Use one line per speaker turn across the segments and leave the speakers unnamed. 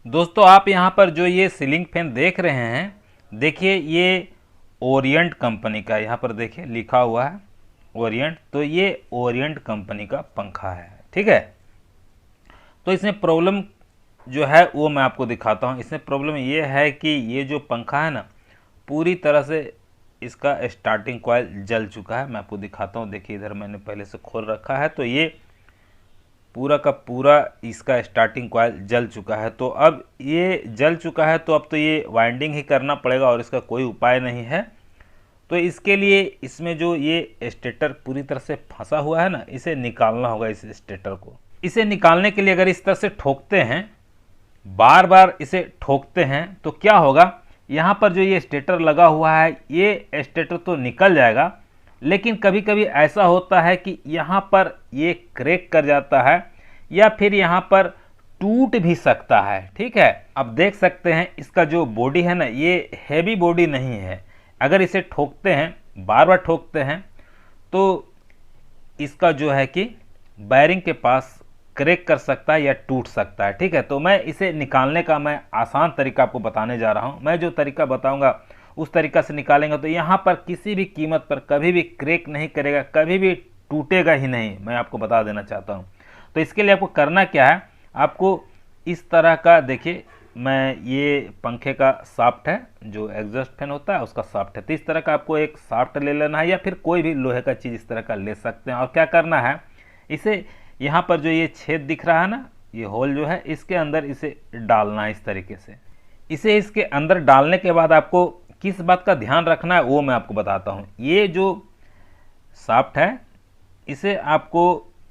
दोस्तों आप यहाँ पर जो ये सीलिंग फैन देख रहे हैं, देखिए ये ओरिएंट कंपनी का, यहाँ पर देखिए लिखा हुआ है ओरिएंट। तो ये ओरिएंट कंपनी का पंखा है, ठीक है। तो इसमें प्रॉब्लम जो है वो मैं आपको दिखाता हूँ। इसमें प्रॉब्लम ये है कि ये जो पंखा है ना, पूरी तरह से इसका स्टार्टिंग कॉइल जल चुका है। मैं आपको दिखाता हूँ, देखिए इधर मैंने पहले से खोल रखा है, तो ये पूरा का पूरा इसका स्टार्टिंग कॉइल जल चुका है। तो अब ये जल चुका है तो अब तो ये वाइंडिंग ही करना पड़ेगा और इसका कोई उपाय नहीं है। तो इसके लिए इसमें जो ये स्टेटर पूरी तरह से फंसा हुआ है ना, इसे निकालना होगा। इस स्टेटर को इसे निकालने के लिए अगर इस तरह से ठोकते हैं, बार बार इसे ठोकते हैं, तो क्या होगा, यहाँ पर जो ये स्टेटर लगा हुआ है ये स्टेटर तो निकल जाएगा, लेकिन कभी कभी ऐसा होता है कि यहाँ पर ये क्रैक कर जाता है या फिर यहाँ पर टूट भी सकता है, ठीक है। अब देख सकते हैं इसका जो बॉडी है ना, ये हैवी बॉडी नहीं है। अगर इसे ठोकते हैं, बार बार ठोकते हैं, तो इसका जो है कि बैरिंग के पास क्रैक कर सकता है या टूट सकता है, ठीक है। तो मैं इसे निकालने का मैं आसान तरीका आपको बताने जा रहा हूं। मैं जो तरीका बताऊंगा उस तरीका से निकालेंगे तो यहाँ पर किसी भी कीमत पर कभी भी क्रैक नहीं करेगा, कभी भी टूटेगा ही नहीं, मैं आपको बता देना चाहता हूँ। तो इसके लिए आपको करना क्या है, आपको इस तरह का, देखिए मैं ये पंखे का शाफ्ट है, जो एग्जॉस्ट फैन होता है उसका शाफ्ट है। तो इस तरह का आपको एक शाफ्ट ले लेना है या फिर कोई भी लोहे का चीज़ इस तरह का ले सकते हैं। और क्या करना है, इसे यहाँ पर जो ये छेद दिख रहा है ना, ये होल जो है, इसके अंदर इसे डालना है इस तरीके से। इसे इसके अंदर डालने के बाद आपको किस बात का ध्यान रखना है वो मैं आपको बताता हूँ। ये जो शाफ्ट है इसे आपको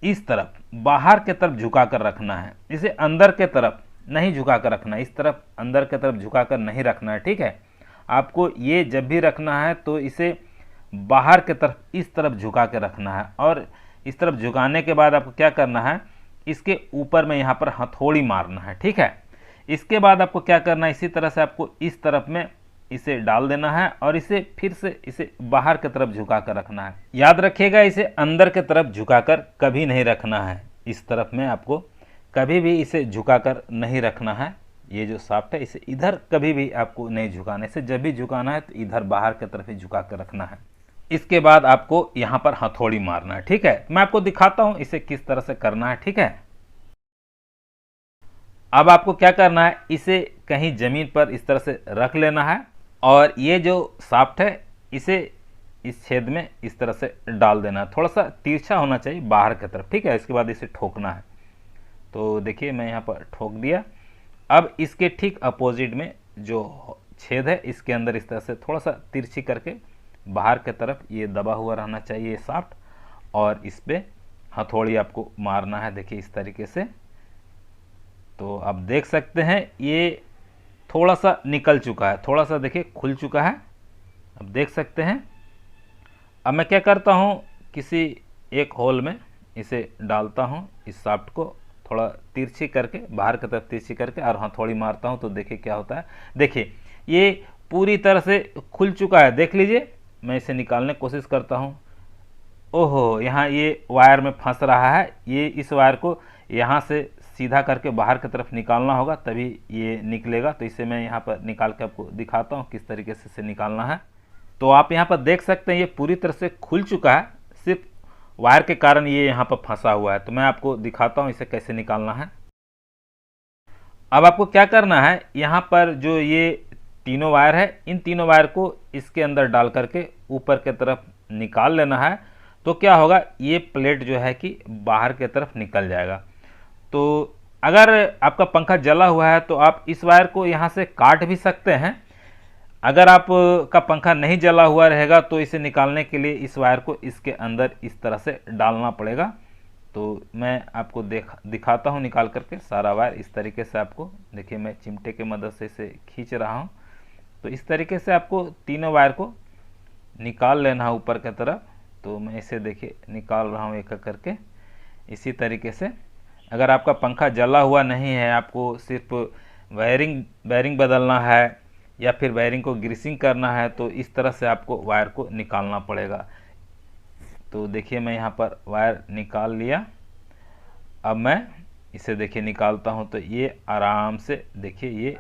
इस तरफ बाहर के तरफ झुका कर रखना है, इसे अंदर के तरफ नहीं झुका कर रखना है, इस तरफ अंदर के तरफ झुका कर नहीं रखना है, ठीक है। आपको ये जब भी रखना है तो इसे बाहर के तरफ इस तरफ झुका के रखना है। और इस तरफ झुकाने के बाद आपको क्या करना है, इसके ऊपर में यहाँ पर हथौड़ी मारना है, ठीक है। इसके बाद आपको क्या करना है, इसी तरह से आपको इस तरफ में इसे डाल देना है और इसे फिर से इसे बाहर की तरफ झुका कर रखना है। याद रखिएगा, इसे अंदर की तरफ झुकाकर कभी नहीं रखना है। इस तरफ में आपको कभी भी इसे झुकाकर नहीं रखना है। ये जो शाफ्ट है इसे इधर कभी भी आपको नहीं झुकाना है, इसे जब भी झुकाना है तो इधर बाहर की तरफ ही झुका कर रखना है। इसके बाद आपको यहाँ पर हथौड़ी मारना है, ठीक है। मैं आपको दिखाता हूँ इसे किस तरह से करना है, ठीक है। अब आपको क्या करना है, इसे कहीं जमीन पर इस तरह से रख लेना है और ये जो शाफ्ट है इसे इस छेद में इस तरह से डाल देना है। थोड़ा सा तिरछा होना चाहिए बाहर की तरफ, ठीक है। इसके बाद इसे ठोकना है। तो देखिए मैं यहाँ पर ठोक दिया। अब इसके ठीक अपोजिट में जो छेद है इसके अंदर इस तरह से थोड़ा सा तिरछी करके बाहर की तरफ ये दबा हुआ रहना चाहिए ये शाफ्ट, और इस पर हथौड़ी आपको मारना है, देखिए इस तरीके से। तो आप देख सकते हैं ये थोड़ा सा निकल चुका है, थोड़ा सा देखिए खुल चुका है, अब देख सकते हैं। अब मैं क्या करता हूँ, किसी एक होल में इसे डालता हूँ, इस शाफ्ट को थोड़ा तिरछी करके बाहर की तरफ तिरछी करके और हथौड़ी मारता हूँ। तो देखिए क्या होता है, देखिए ये पूरी तरह से खुल चुका है, देख लीजिए। मैं इसे निकालने की कोशिश करता हूँ। ओहो, यहाँ ये वायर में फंस रहा है, ये इस वायर को यहाँ से सीधा करके बाहर की तरफ निकालना होगा, तभी ये निकलेगा। तो इसे मैं यहाँ पर निकाल के आपको दिखाता हूँ किस तरीके से इसे निकालना है। तो आप यहाँ पर देख सकते हैं ये पूरी तरह से खुल चुका है, सिर्फ वायर के कारण ये यहाँ पर फंसा हुआ है। तो मैं आपको दिखाता हूँ इसे कैसे निकालना है। अब आपको क्या करना है, यहाँ पर जो ये तीनों वायर है, इन तीनों वायर को इसके अंदर डाल करके ऊपर की तरफ निकाल लेना है। तो क्या होगा, ये प्लेट जो है कि बाहर की तरफ निकल जाएगा। तो अगर आपका पंखा जला हुआ है तो आप इस वायर को यहाँ से काट भी सकते हैं। अगर आप का पंखा नहीं जला हुआ रहेगा तो इसे निकालने के लिए इस वायर को इसके अंदर इस तरह से डालना पड़ेगा। तो मैं आपको दिखाता हूँ निकाल करके सारा वायर। इस तरीके से आपको देखिए, मैं चिमटे की मदद से इसे खींच रहा हूँ। तो इस तरीके से आपको तीनों वायर को निकाल लेना है ऊपर की तरफ। तो मैं इसे देखिए निकाल रहा हूँ एक एक करके। इसी तरीके से अगर आपका पंखा जला हुआ नहीं है, आपको सिर्फ वायरिंग बदलना है या फिर वायरिंग को ग्रीसिंग करना है, तो इस तरह से आपको वायर को निकालना पड़ेगा। तो देखिए मैं यहाँ पर वायर निकाल लिया। अब मैं इसे देखिए निकालता हूँ तो ये आराम से देखिए ये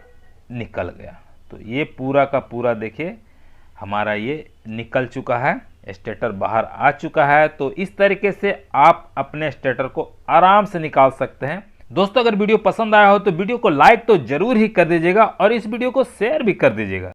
निकल गया। तो ये पूरा का पूरा देखिए हमारा ये निकल चुका है, स्टेटर बाहर आ चुका है। तो इस तरीके से आप अपने स्टेटर को आराम से निकाल सकते हैं। दोस्तों अगर वीडियो पसंद आया हो तो वीडियो को लाइक तो जरूर ही कर दीजिएगा और इस वीडियो को शेयर भी कर दीजिएगा।